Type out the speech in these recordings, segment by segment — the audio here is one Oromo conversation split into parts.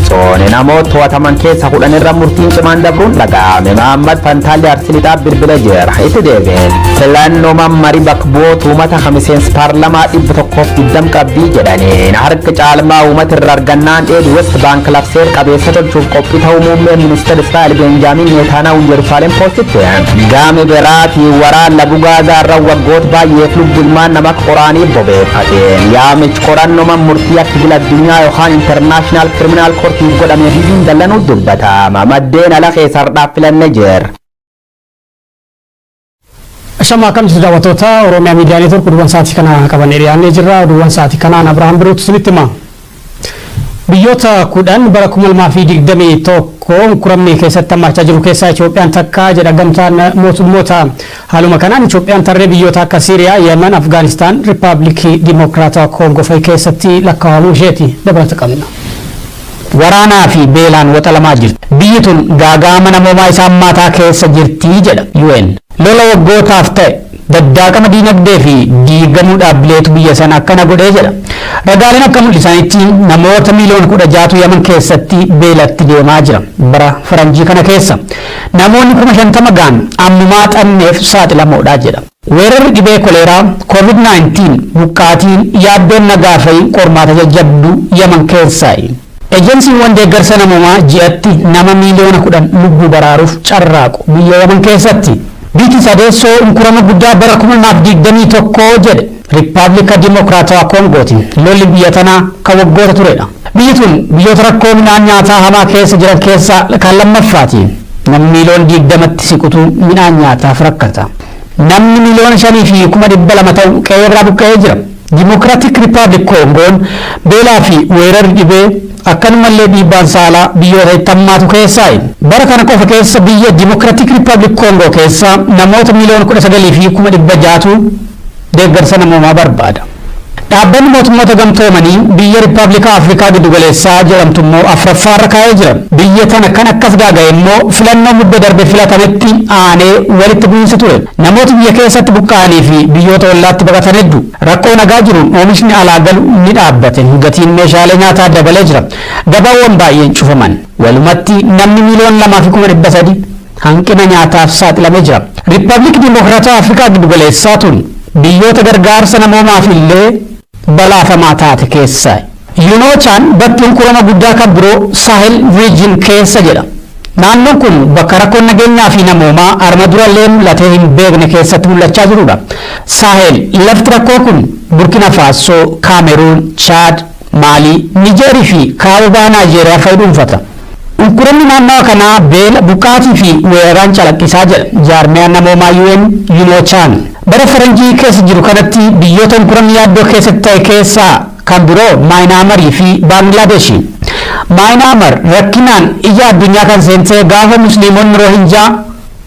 Soone namoota to'ataman keessa 10 irra murtiin cimaan dabruun dhaga'ame. Mahammad Fantaallee Arsilixaa bilbila jira. Itti deebiin filannoo mammarii bakka bu'oota uummata miseensa paarlamaa 120 qabdii jedhaniin harka caalmaa uummata irra argannaan dheedu West Bank labseer qabeessa tolchuuf qophii ta'uu muummeen ministeera Israa'el Benjaamin Netanyaahuu Yerusaalem Poostitti gaame biraatii waraan lagu gaazaa irra waggoota baay'eef lubbulmaan nama qoraanii bobeeffateen yaamichi qorannoo murtii akka idil addunyaa yookaan International Criminal Court godhamee hiiin dallanuu dubbatama. Maddeen ala keessaa dhaabbilanne jira. Shama kam sudah watota Oromiyaa Miidiyaa Neetwork duwan sa'aatii kana qabannee dhiyaannee jirra. Duwan sa'aatii kanaan Abrahaam Biruutu isinitti hima. Biyyoota 10 bara 2021 kuramni keessatti hirmaachaa jiru keessaa Itoophiyaan takka jedha gamtaan mootummoota. Haaluma kanaan Itoophiyaan tarree biyyoota akka Siiriyaa, Yemen, Afgaanistaan, Riippaabilikii Dimokiraatawaa Koongoo fa'i keessatti lakkaa'amuu isheeti dabalata qabna. Waraanaa fi beelaan waxalamaa jirti. Biyyi tun gaaga'ama namoomaa isaa hammaataa keessa jirti jedha UN. Lola waggootaaf ta'e daddaaqama diinagdee fi diigamuu dhaabbileetu biyya sana akkana godhee jedha. Ragaaleen akka mul'isanitti namoota miliyoona 16 Yemen keessatti beelatti deemaa jira. Bara faranjii kana keessa namoonni 50,000 ga'an ammumaa xanneef saaxilamoodha jedha. Weerarri dhibee koleeraa COVID-19 buqqaatiin yaaddoon nagaa fi qormaata jajjabduu Yemen keessaayi. Ejensiiwwan deeggarsa namoomaa ji'atti nama miliyoona 10 lubbuu baraaruuf carraaqu biyya Yemen keessatti. Biyyi sadeessoo unkurama guddaa bara 2021 jedhe Riippaabilika Dimokiraatawaa Koongooti. Lolli biyya tanaa kan waggoota turedha. Biyyi tun biyyoota rakkoo midhaan nyaataa hamaa keessa jiran keessaa kan lammaffaati. Namni miliyoona 20tti siqutu midhaan nyaataaf rakkata. Namni miliyoona 5 fi 200,000 ta'u qe'eerraa buqqa'ee jira. Dimokiraatik Riippaabilik Koongoon beelaa fi weerarri dhibee akkanumallee dhiibbaan saalaa biyyoota itti hammaatu keessaayi. Bara kana qofa keessa biyya Dimokiraatik Riippaabilik Koongoo keessa namoota miliyoona 19 fi 600,000tu deeggarsa namoomaa barbaada. Dhaabbanni mootummoota gamtoomanii biyya Riippaabilika Afrikaa Giddugaleessaa jedhamtu immoo afuraffaarra kaa'ee jira. Biyya tana kan akkas gaaga'e immoo filannoo mudda darbe filatametti aanee walitti bu'iinsi ture. Namoota biyya keessatti buqqa'anii fi biyyoota ollaatti baqatan hedduu rakkoo nagaa jiruun oomishni alaa galu ni dhaabbate. Gatiin meeshaalee nyaataa dabalee jira. Gabaawwan baay'een cufaman. Walumatti namni miliyoona 2,300 hanqina nyaataaf saaxilamee jira. Riippaabilikii Dimokiraatawaa Afrikaa Giddugaleessaa tun biyyoota gargaarsa namoomaaf illee balaafamaa taate keessaa. Yuunochaan bakki unkurama guddaa kan biroo Sahel Region keessa jedha. Naannoon kun bakka rakkoon nageenyaa fi namoomaa arma durallee mul'atee hin beekne keessatti mul'achaa jirudha. Sahel lafti rakkoo kun Burkina Faso, Kaameruun, Chaad, Maalii, Nijeerii fi kaabaa Naayijeeriyaa fa'i dhuunfata. Unkuramni naannoo kanaa beela buqqaatii fi weeraraan calaqqisaa jedha jaarmiyaan namoomaa UN Yuunochaan. Bara faranjii keessa jiru kanatti biyyoota unkuramni yaaddoo keessatti ta'e keessaa kan biroo Maayinaamarii fi Baangilaadeshi. Maayinaamar rakkinaan ija addunyaa kan seentee gaafa musliimonni Rohinjaa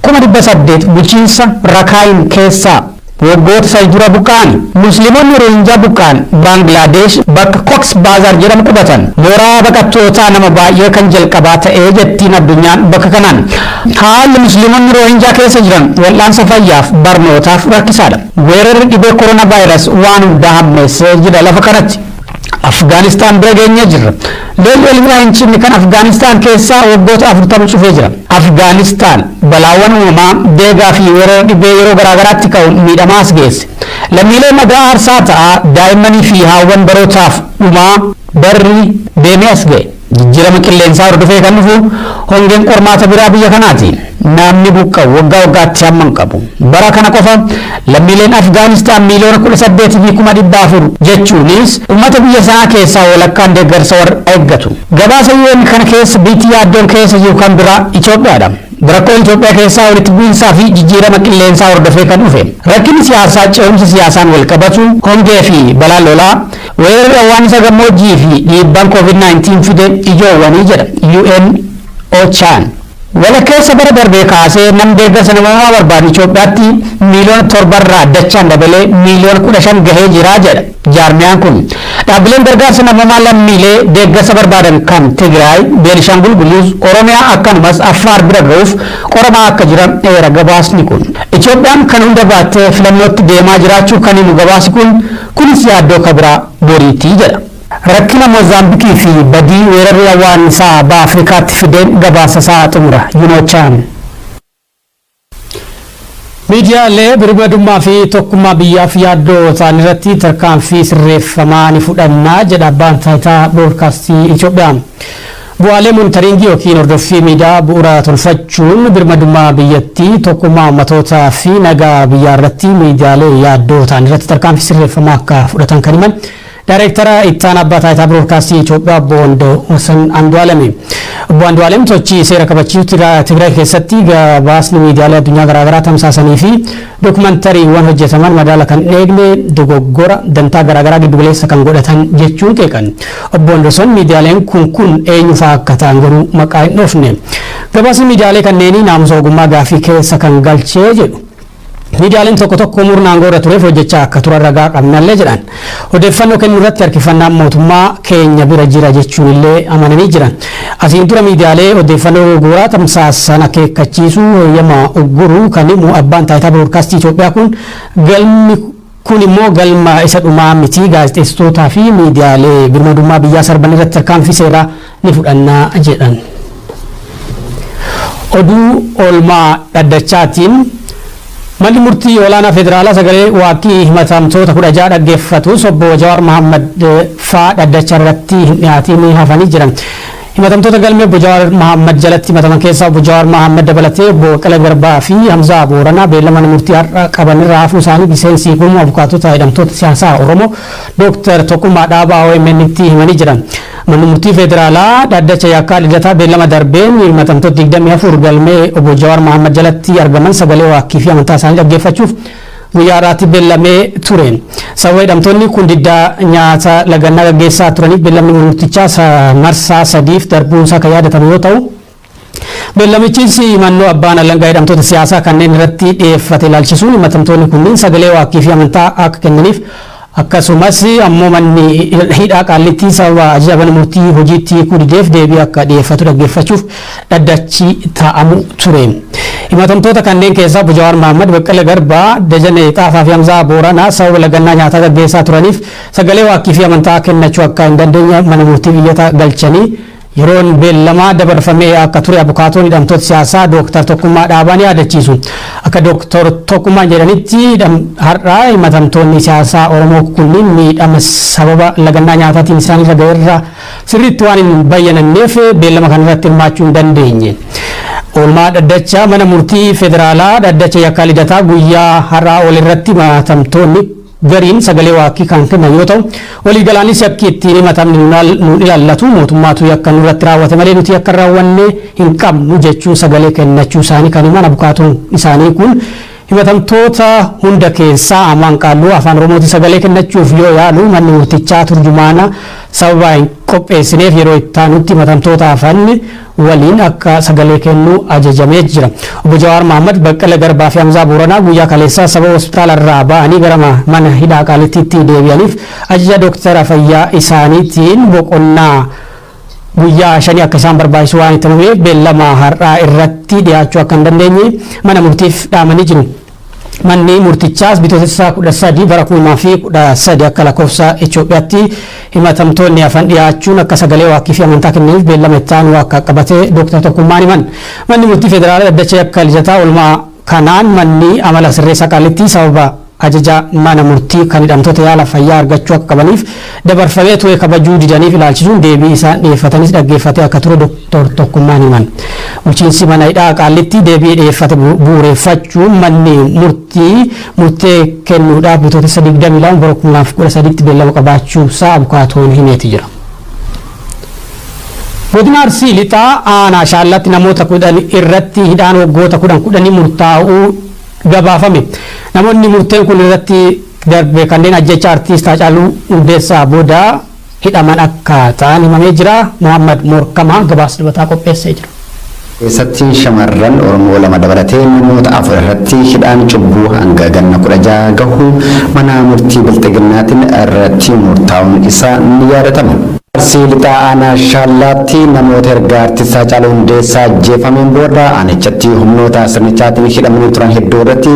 800 bulchiinsa Rakaayin keessaa waggoota sadii dura buqqa'ani. Musliimonni Rohinjaa buqqa'an Baangilaadesh bakka Cox Bazar jedhamu qubatan. Mooraa baqattootaa nama baay'ee kan jalqabaa ta'ee jettiin addunyaan bakka kanaan. Haalli musliimonni Rohinjaa keessa jiran wal'aansa fayyaaf barnootaaf rakkisaadha. Weerarri dhibee koronaa vaayirasii waan hundaa hammeessee jira lafa kanatti. Afgaanistaan bira geenyee jirra. Lolli walirraa hin cinne kan Afgaanistaan keessaa waggoota 40 cufee jira. Afgaanistaan balaawwan uumamaa deegaa fi weerara dhibee yeroo garaagaraatti ka'uun miidhamaas geesse. Lammiileen nagaa aarsaa ta'aa daa'immanii fi haawwan barootaaf dhumaa barri deemee as ga'e. Jijjiirama qilleensaa hordofee kan dhufu hongeen qormaata biraa biyya kanaati. Namni buqqa'u waggaa waggaatti hamman qabu. Bara kana qofa lammiileen Afgaanistaan miliyoona 18,400 jechuunis uummata biyya sanaa keessaa walakkaan deeggarsa warra eeggatu. Gabaasa UN kana keessa biyyi yaaddoon keessa jiru kan biraa Itoophiyaadha. Rakkoon Itoophiyaa keessaa walitti bu'iinsaa fi jijjiirama qilleensaa hordofee kan dhufe. Rakkinni siyaasaa ce'umsa siyaasaan wal qabatu, hongee fi balaa lolaa, weerarri awwaanisa gammoojjii fi dhiibbaan COVID-19 fide ijoowwanii jedha UN Ochaan. Walakkeessa bara darbee kaasee nam deeggarsa namoomaa barbaadu Itoophiyaatti miliyoona 7 irraa dachaan dabalee miliyoona 15 gahee jira jedha jaarmiyaan kun. Dhaabbileen gargaarsa namoomaa lammiilee deeggarsa barbaadan kan Tigraay, Beenishaangul Gumuz, Oromiyaa akkanumas Affaar bira ga'uuf qoramaa akka jiran eera gabaasni kun. Itoophiyaan kan hunda baattee filannootti deemaa jiraachuu kan himu gabaasi kunis yaaddoo kabiraa boriitii jedha. Rakkina Moozaambiikii fi badii weerarri hawwaannisaa baha Afrikaatti fideen gabaasa isaa xumura Yunoochaan. Miidiyaalee birmadummaa fi tokkummaa biyyaaf yaaddoo ta'an irratti tarkaanfii sirreeffamaa ni fudhannaa jedha abbaan taayitaa Broodkaastii Itoophiyaa. Bu'aalee monitoringii yookiin hordoffii miidiyaa bu'uura tolfachuun birmadummaa biyyattii tokkummaa uummatootaa fi nagaa biyyaa irratti miidiyaalee yaaddoo ta'an irratti tarkaanfii sirreeffamaa akka fudhatan kan himan Daayireektara ittaanaa abbaa taayitaa Broodkaastii Itoophiyaa Obbo Andu'aalem. Obbo Andu'aalem sochii seera kabachiisuu Tigraay keessatti gabaasni miidiyaalee addunyaa garaagaraa tamsaasanii fi dookumantariiwwan hojjetaman madaala kan eegne dogoggora dantaa garaagaraa giddugaleessa kan godhatan jechuun qeeqan. Obbo Andu'aalem miidiyaaleen kun eenyufaa akka ta'an garuu maqaa hin dhoofne. Gabaasni miidiyaalee kanneenii naamusa ogummaa gaafii keessa kan galchee jedhu. Miidiyaaleen tokko murna aangoo irra tureef hojjechaa akka turan ragaa qabnallee jedhan. Odeeffannoo kennuu irratti harkifannaan mootummaa keenya bira jira jechuun illee amananii jiran. Asiin dura miidiyaalee odeeffannoo gurguraa tamsaasan akeekkachiisuu heeyyama ugguruu kan himu abbaan taayitaa Broodkaastii Itoophiyaa kun immoo galma isa dhumaa miti gaazexeessitootaa fi miidiyaalee birmadummaa biyyaa sarban irratti tarkaanfii seeraa ni fudhannaa jedhan. Oduu oolmaa dhaddachaatiin Manni murtii olaanaa federaalaa sagalee waaqii himatamtoota 16 dhaggeeffatu Obbo Jawaar Mohaammed faa dhaddacha irratti hin dhiyaatiin hafanii jiran. Himatamtoota galmee Obbo Jawaar Mohaammed jalatti himataman keessaa Obbo Jawaar Mohaammed dabalatee Obbo Baqqalaa Garbaa fi Hamzaa Booranaa beellama mana murtii har'a qaban irraa hafuu isaanii miseensi gumii abukaatota hidhamtoota siyaasaa Oromoo Dr. Tokkummaa Dhaabaa OMN'tti himanii jiran. Manni murtii federaalaa dhaddacha yakkaa lidataa beellama darbeen himatamtoota 24 galmee Obbo Jawaar Mohaammed jalatti argaman sagalee waaqii fi amantaa isaanii dhaggeeffachuuf guyyaa irratti beellamee ture. Sababa hidhamtoonni kun diddaa nyaata lagannaa gaggeessaa turaniif beellamni murtichaa marsaa 3f darbuunsaa kan yaadatamu yoo ta'u, beellamichis himannoo abbaan alangaa hidhamtoota siyaasaa kanneen irratti dhiyeeffate ilaalchisuun himatamtoonni kunniin sagalee waaqii fi amantaa akka kennaniif akkasumas ammoo manni hidhaa qaallittii sababa ajaja mana murtii hojiitti hiikuu dideef deebii akka dhiyeeffatu dhaggeeffachuuf dhaddachi taa'amu ture. Himatamtoota kanneen keessaa Obbo Jawaar Mohaammed, Baqqalaa Garbaa, Dajanee Xaafaa fi Hamzaa Booranaa sababa lagannaa nyaataa gaggeessaa turaniif sagalee waaqii fi amantaa kennachuu akka hin dandeenye mana murtii biyyata galchanii yeroon beellamaa dabarfamee akka ture abukaatoon hidhamtoota siyaasaa Dr. Tokkummaa Dhaabaa ni yaadachiisu. Akka Dr. Tokkummaan jedhanitti har'aa himatamtoonni siyaasaa Oromoo kunniin miidhama sababa lagannaa nyaataatiin isaanirra ga'eerra sirriitti waan hin bayyananneef beellama kanarratti hirmaachuu hin dandeenye. Oolmaa dhaddacha mana murtii federaalaa dhaddacha yakkaa lidataa guyyaa har'aa walirratti himatamtoonni gariin sagalee waaqii kan kennan yoo ta'u, waliigalaanis yakki ittiin himatamni nuun ilaallatu mootummaatu yakka nurratti raawwate malee nuti akka raawwanne hin qabnu jechuun sagalee kennachuu isaanii kan himan abukaatoon isaanii kun himatamtoota hunda keessaa Amaan Qaalluu afaan Oromootiin sagalee kennachuuf yoo yaalu manni murtichaa turjumaana sababa hin qopheessineef yeroo itti aanutti himatamtoota afaan waliin akka sagalee kennuu ajajamee jira. Obbo Jawaar Mohaammed, Baqqalaa Garbaa fi Hamzaa Booranaa guyyaa kaleessaa sababa hospitaala irraa ba'anii gara mana hidhaa qaalittiitti deebi'aniif ajaja dooktara fayyaa isaaniitiin boqonnaa guyyaa 5 akka isaan barbaachisu waan itti himameef beellama har'aa irratti dhiyaachuu akka hin dandeenye mana murtiif dhaamanii jiru. Manni murtichaas bitootessa 13 bara 2013 akka lakkoofsa Itoophiyaatti himatamtoonni hafan dhiyaachuun akka sagalee waaqii fi amantaa kennaniif beellama itti aanu akka qabate Dr. Tokkummaan himan. Manni murtii federaalaa dhaddacha yakka lidataa oolmaa kanaan manni amala sirreessaa qaalittii sababa ajaja mana murtii kan hidhamtoota yaala fayyaa argachuu akka qabaniif dabarfamee ture kabajuu didaniif ilaalchisuun deebii isaan dhiyeeffatanis dhaggeeffatee akka ture Dr. Tokkummaan himan. Bulchiinsi mana hidhaa qaalittii deebii dhiyeeffate bu'uureffachuun manni murtee kennuudhaaf bitootessa 22 bara 2013tti beellama qabaachuu isaa abukaatoon himeeti jira. Godina Arsii lixaa aanaa shaallatti namoota 10 irratti hidhaan waggoota 10 murtaa'uu gabaafame. Namoonni murteen kun irratti darbe kanneen ajjecha artiist Haacaaluu Hundeessaa booda hidhaman akka ta'an himamee jira. Muhammad Morkamaa gabaasa dabataa qopheessee jira. Keessatti shamarran Oromoo lama dabalatee namoota 4 irratti hidhaan cubbuu hanga ganna 16 gahu mana murtii bilxiginnaatiin irratti murtaa'uun isaa ni yaadatama. Arsii lixaa aanaa Shaallaatti namoota erga artiist Haacaaluu Hundeessaa ajjeefameen booda aanichatti humnoota sirnichaatiin hidhamanii turan hedduu irratti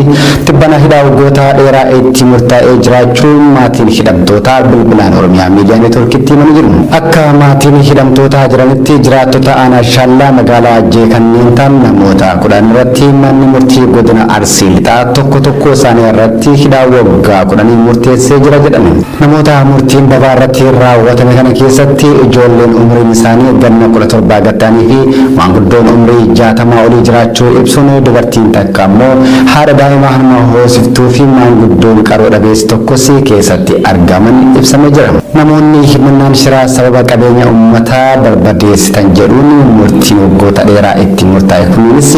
tibbana hidhaa waggoota dheeraa itti murtaa'ee jiraachuun maatiin hidhamtootaa bilbilaan Oromiyaa Miidiyaa Neetwoorkiitti himanii jiru. Akka maatiin hidhamtootaa jiranitti jiraattota aanaa Shaallaa magaalaa Ajjee kanneen ta'an namoota 10 irratti manni murtii godina Arsii lixaa tokko isaanii irratti hidhaa waggaa 10 murteessee jira jedhame. Namoota murtiin dabaa irratti raawwatame kana keessatti ijoolleen umriin isaanii ganna 17 gattanii fi maanguddoon umrii 60 olii jiraachuu ibsuun dubartiin takka immoo haadha daa'imaa harma hoosiftuu fi maanguddoon qaroo dhabeessi tokkos keessatti argaman ibsamee jira. Namoonni himannaan shiraa sababa qabeenya uummataa barbadeessitan jedhuun murtiin waggoota dheeraa itti murtaa'e kunis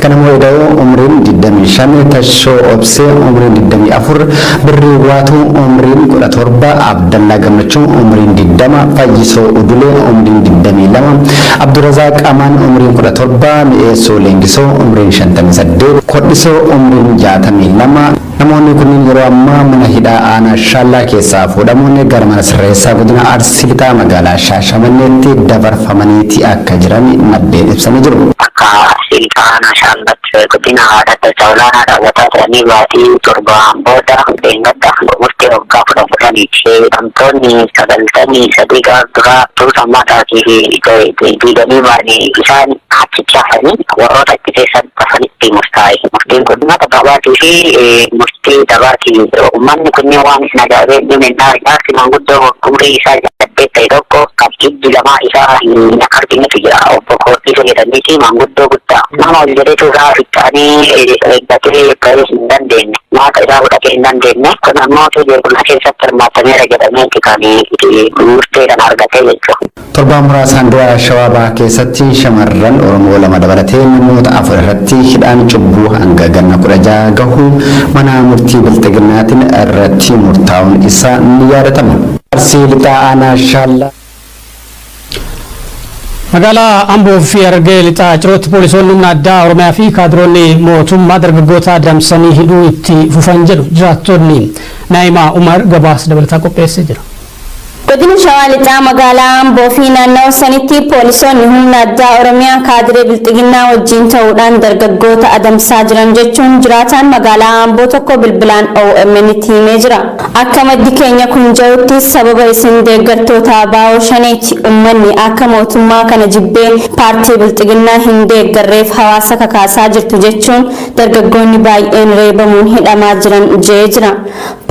kan immoo ida'oo umriin 25 tashoo obsee umriin 24 birrii waatuu umriin 17 abdallaa gammachuu umriin 20 fayyisoo udulee umriin 22 abdurazaaq amaan umriin 17 mi'eessoo leengisoo umriin 58 kodhisoo umriin 62 namoonni kunniin yeroo ammaa mana hidhaa aanaa Shaallaa keessaa fuudhamuun gara mana sirreessaa godina Arsii lixaa magaalaa Shaashamanneetti dabarfamaniiti akka jiran maddeen ibsanii jiru. Akka Arsii lixaa aanaa Shaallaatti godina Daddacha Olaanaa daawwataa turanii baatii 7 booda deemadda murtii waggaa 10 hidhamtoonni 93 gaazduraa tuusammaataatii fi diiganii baanii isaan achitti hafanii warroota itti keessatti hafanitti murtaa'e. Murtiin kun mata qabaatii fi murtii dabaatii uummanni kunneen waan isin ajaa'ibee dhimennaa jaarsi maanguddoo umrii isaa jaallatee ta'e tokko kan hiddi lamaa isaa hin arginetu jira. Obbo Koortii fayyadamiiti maanguddoo guddaa nama ol jedheetu isaa fixaanii eeggatee bahee hin dandeenye nyaata isaa fudhatee hin dandeenye kun ammoo jeequmsa keessatti hirmaatameera jedhameeti kan murtee kan argatee jechuudha. Torbaan muraasaan dura Shawaa Bahaa keessatti shamarran Oromoo 2 dabalatee namoota 4 irratti hidhaan cubbuu hanga ganna 16 gahu mana murtii bilxiginnaatiin irratti murtaa'uun isaa ni yaadatama. Arsii lixaa aanaa Shaallaa magaalaa Amboo fi Harargee lixaa Cirootti poolisoonni humna addaa Oromiyaa fi kaadiroonni mootummaa dargaggoota adamsanii hidhuu itti fufan jedhu jiraattonni. Naa'imaa Umar gabaasa dabalataa qopheessee jira. Godina Shawaa lixaa magaalaa Amboo fi naannoo sanitti poolisoonni humna addaa Oromiyaa kaadiree bilxiginnaa wajjin ta'uudhaan dargaggoota adamsaa jiran jechuun jiraataan magaalaa Amboo tokko bilbilaan OMN himee jira. Akka maddi keenya kun jedhutti sababa isin deeggartoota baa'oo shaneetti uummanni akka mootummaa kana jibbee paartii bilxiginnaa hin deeggarreef hawaasa kakaasaa jirtu jechuun dargaggoonni baay'een reebamuun hidhamaa jiran jedhee jira.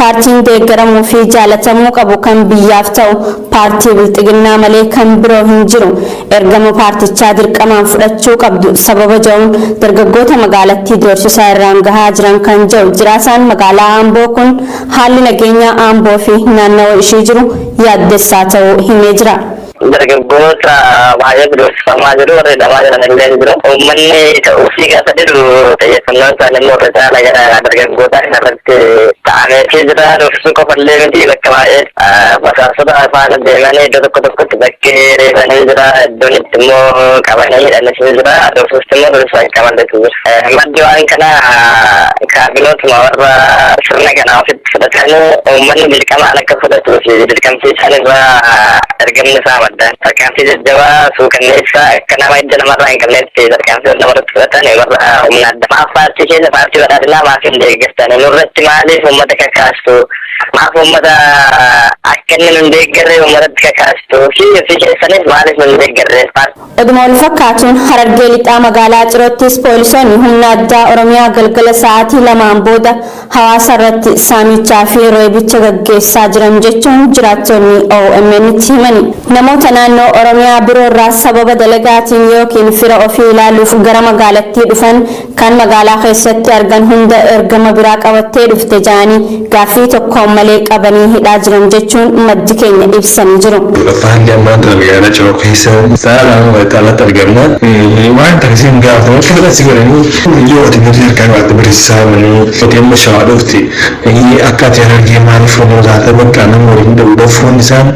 Paartiin deeggaramuu fi jaalatamuu qabu kan biyyaaf ta'u paartii bilxiginnaa malee kan biroo hin jiru. Ergama paartichaa dirqamaan fudhachuu qabdu sababa jedhuun dargaggoota magaalattii doorsisaa irraan gahaa jiran kan jedhu jiraataan magaalaa Amboo kun haalli nageenyaa Amboo fi naannawaa ishee jiru yaaddessaa ta'uu himee jira. Dargaggoota baay'ee biroosifamaa jiru warri hidhamaa jiran illee jiru. Uummanni ta'uufii gaafa jedhu xiyyeeffannoon isaanii immoo irra caala gara dargaggoota irratti ta'ameetii jira. Doofisuu qofallee miti bakka baay'ee basaasota faana deemanii iddoo tokkotti bakkee reebanii jira. Iddoon itti immoo qabanii hidhanis jira. Doofisuutti immoo doofisaan qabannetu jira. Maddi waan kana kaabinootuma warra sirna kana ofitti fudhatanii uummanni dirqamaan akka fudhatuu fi dirqamsiisan irraa ergamni isaa maddan. Tarkaanfii jajjabaa suukanneessaa akka nama ija namarraa hin qabneetti tarkaanfii namarratti fudhatan warra humna adda. Maaf paartii keessa paartii badhaadhinaa maaf hin deeggartan nurratti maaliif uummata kakaastu maaf uummata akka inni nun deeggarree uummatatti kakaastu fi ofii keessanis maaliif nun deeggarree. Oduma wal fakkaatuun Harargee lixaa magaalaa Ciroottis poolisoonni humna addaa Oromiyaa galgala sa'aatii 2 booda hawaasa irratti saamichaa fi reebicha gaggeessaa jiran jechuun jiraattonni OMN himani. Namoota naannoo Oromiyaa biroo irraa sababa dalagaatiin yookiin fira ofii ilaaluuf gara magaalattii dhufan kan magaalaa keessatti argan hunda ergama biraa qabattee dhufte jedhanii gaaffii tokko malee qabanii hidhaa jiran jechuun maddi keenya ibsanii jiru. Afaan ammaatti magaalaa Ciroo keessa saala xaalatti argamna. Waan taasisan gaafa fudhasi godhanii yoo ati nuti harkaan waatti birisaamanii ati amma shawaa dhufti akka ati Harargee maaliif homozaata bakka nama waliin dhofuun isaan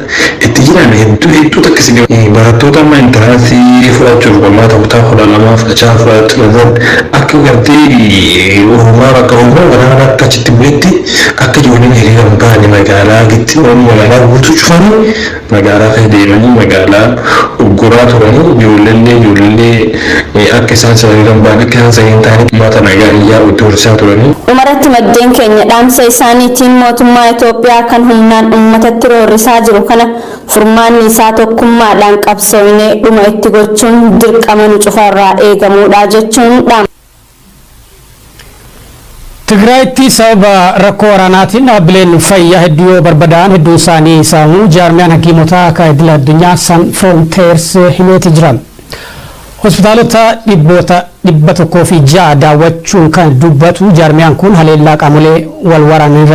itti jiran hedduu takka barattoota amma intaraasii fudhachuuf qormaata kutaa 12 fachaa fudhatan akka gartee uumamaa bakka uumamaa waraana akka achitti bu'etti akka ijoolleen hiriiraan ba'anii magaalaa gitti magaalaa guutuu cufanii magaalaa kana deemanii magaalaa ugguraa turanii ijoollee akka isaan hiriiraan ba'an akka isaan sagantaa ta'anii maata nagaa iyyaa uddursaa turanii. Dhumarratti maddeen keenya dhaamsa isaaniitiin mootummaa Itoophiyaa kan humnaan uummatatti roorrisaa jiru kana furmaanni isaa tokkummaadhaan qabsoofnee dhuma itti gochuun dirqama nu cufarraa eegamuudha jechuun dhaama. Tigraayitti sababa rakkoo waraanaatiin dhaabbileen fayyaa hedduu yoo barbadaa'an hedduun isaanii saamuu jaarmiyaan hakiimota akka idil addunyaa San Frontiers himeeti jira. Hospitaalota 106 daawwachuun kan dubbatu jaarmiyaan kun haleellaa qaamolee walwaraanan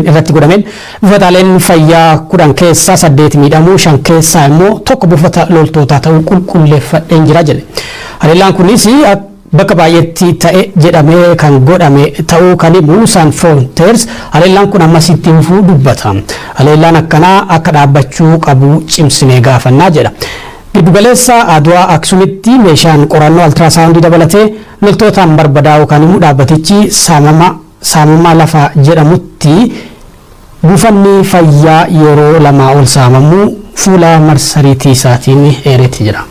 irratti godhameen buufataaleen fayyaa 10 keessaa 8 miidhamuu 5 keessaa immoo tokko buufata loltootaa ta'uu qulqulleeffadheen jira jedhe. Haleellaan kunis bakka baay'eetti ta'e jedhamee kan godhame ta'uu kan himu San Frontiers haleellaan kun ammasitti hufuu dubbata. Haleellaan akkanaa akka dhaabbachuu qabu cimsinee gaafannaa jedha. Giddugaleessa Adwaa Aksumitti meeshaan qorannoo altiraasaawundii dabalatee loltootaan barbadaa'u kan himu dhaabbatichi saamamaa lafa jedhamutti buufanni fayyaa yeroo lamaa ol saamamuu fuula marsariitii isaatiin eeretti jira.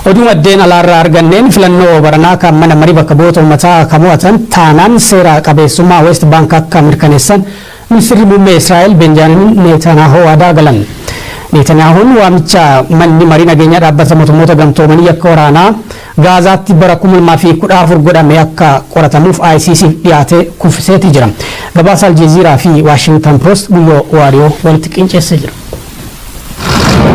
Oduu maddeen alaarraa arganneen filannoo baranaa kan mana marii bakka bu'oota uummataa kan mo'atan taanaan seera qabeessummaa West Bank akka mirkaneessan ministeerri muummee Israa'el Benjaamin Netanyaahuu waadaa galan. Netanyahuun waamicha manni marii nageenyaa dhaabbata mootummoota gamtoomanii akka waraanaa Gaazaatti bara 2014 godhame akka qoratamuuf ICC dhiyaatee kuffiseeti jira. Gabaasa Aljeeziraa fi Washington Post guyyoo waariyoo walitti qinceessee jira.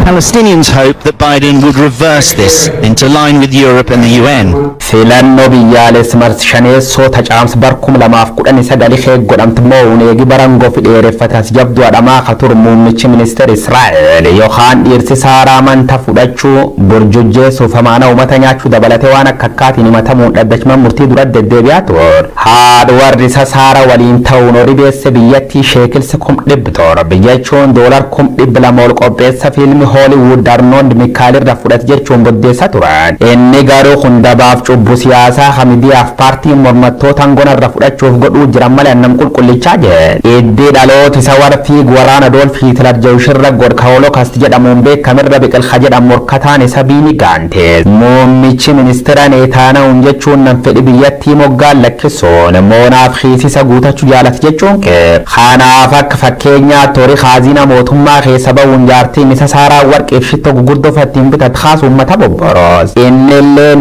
Palestinians hope that Biden would reverse this into line with Europe and the UN. Filannoo biyyaalessi marshaneessoo tacaamsa bar 2019 godhamtu mo'uun eegi barangoo fi dheereffatas jabduu adhamaa ka ture muummichi ministeera Israa'el yookaan dhiirsi Saaraa Manta fudhachuu burjujjeessuuf amaana uummata nyaachuu dabalatee waan akka akkaatiin himatamuun dhaddachman murtii dura deddeebi'aa ture. Haadha warri isa Saaraa waliin ta'uun ribeesse biyyattii sheekilsi 100,000 jechuun $200,000 ol qopheessa fiilmi Hollywood Arnold Mikaalirra fudhate jechuun boddeessa turan. Inni garuu hundabaaf cubbuu siyaasaa hamidiyaaf paartiin mormattoota hangonarra fudhachuuf godhuu jiran malee annam qulqullichaa jedhe. Iddii dhaloota isa warfii waraana Adolf Hitler jawshirra godka Holocaust jedhamuun beekamirra biqilcha jedhamu morkataan isa biini gaante. Muummichi ministeera Netanyahuun jechuun nan fedhi biyyattii moggaan lakkisuun moonaaf hiisisa guutachuu jaalate jechuun kanaaf akka fakkeenyaatti horii haazina mootummaa keessa ba'uun jaartiin isa Saaraa warqeef shittoo gurguddoo fattiin bitat haas uummata bobboros. Innillee